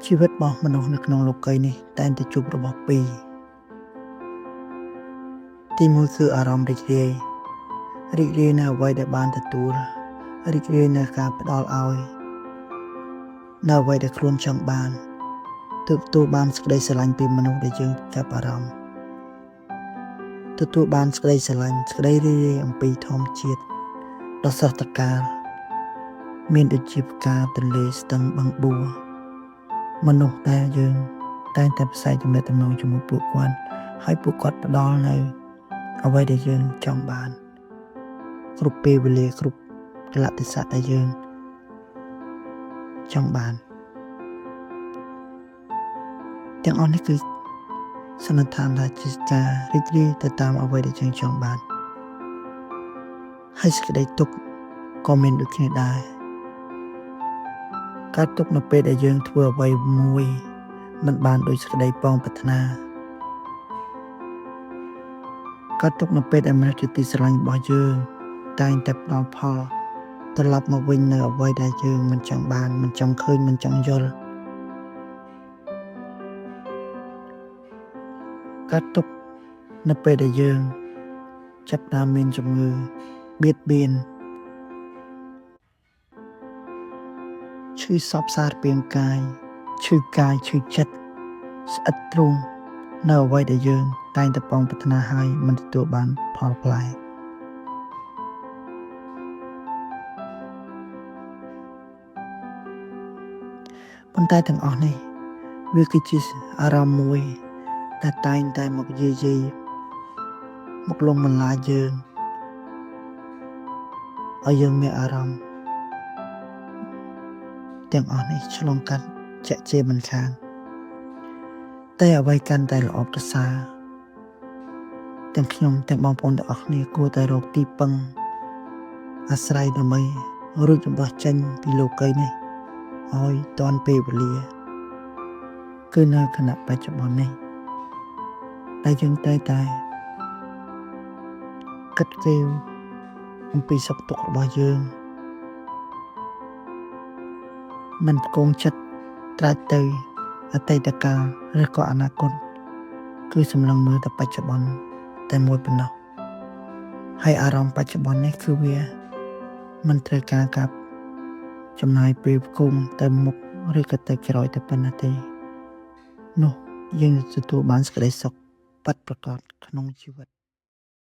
ชีวิตរបស់មនុស្សនៅក្នុងលោកីយ៍នេះតែងតែជួបរបស់ពីរទីមួយគឺអារម្មណ៍រីករាយនៅអ្វីដែលបានទទួលរីករាយនៅការផ្ដល់ឲ្យនៅអ្វីដែលខ្លួនចង់បានទទួលបានសេចក្តីស្រឡាញ់ពីមនុស្សដែលយើងចាប់អារម្មណ៍ទទួលបានសេចក្តីស្រឡាញ់សេចក្តីរីករាយអំពីធម្មជាតិដ៏ស្រស់ត្រកាលមានដូចជាផ្កាទន្លេស្ទឹងបឹងបួមនុស្សដែលយើងតែងតែផ្សាយទំនាក់ទំនងជាមួយពួកគាត់ហើយពួកគាត់ផ្ដល់នៅអ្វីដែលយើងចង់បានគ្រប់ពេលវេលាគ្រប់កលៈទេសៈដែលយើងចង់បានទាំងអស់នេះគឺសន្និដ្ឋានថាជាការរីករាយទៅតាមអ្វីដែលយើងចង់បានហើយសេចក្តីទុក្ខក៏មានដូចគ្នាដែរកើតទុក្ខនៅពេលដែលយើងធ្វើអ្វីមួយមិនបានដោយសេចក្តីប៉ងប្រាថ្នាកើតទុក្ខនៅពេលដែលមនុស្សជាទីស្រឡាញ់របស់យើងតែងតែផ្ដល់ផលត្រឡប់មកវិញនៅអ្វីដែលយើងមិនចង់បានមិនចង់ឃើញមិនចង់យល់កើតទុក្ខនៅពេលដែលយើងចាប់ផ្ដើមមានជំងឺបៀតបៀនឈឺសពសារពាង្គកាយឈឺកាយឈឺចិត្តស្អិតទ្រូងនៅអ្វីដែលយើងតែងតែប៉ងប្រាថ្នាហើយមិនទទួលបានផលផ្លែប៉ុន្តែទាំងអស់នេះវាគឺជាអារម្មណ៍មួយដែលតែងតែមកយាយីមកលងបន្លាចយើងឲ្យយើងមានអារម្មណ៍ទាំងអស់នេះឆ្លងកាត់ជាក់ជាមិនខានតែអ្វីកាន់តែល្អប្រសើរទាំងខ្ញុំទាំងបងប្អូនទាំងអស់គ្នាគួរតែរកទីពឹងអាស្រ័យដើម្បីរួចរបស់ចេញពីលោកីយ៍នេះឲ្យទាន់ពេលវេលាគឺនៅគណៈបច្ចុប្បន្ននេះដែលយើងតែគិតគូរអំពីសុខទុក្ខរបស់យើងមិនគង់ចិត្តត្រាច់ទៅអតីតកាលឬក៏អនាគតគឺសម្លឹងមើលតែបច្ចុប្បន្នតែមួយប៉ុណ្ណោះហើយអារម្មណ៍បច្ចុប្បន្ននេះគឺវាមិនត្រូវការចំណាយពេលគង់ទៅមុខឬក៏ទៅក្រោយទៅប៉ុណ្ណាទេនោះយើងទទួលបានសេចក្តីសុខពិតប្រាកដក្នុងជីវិត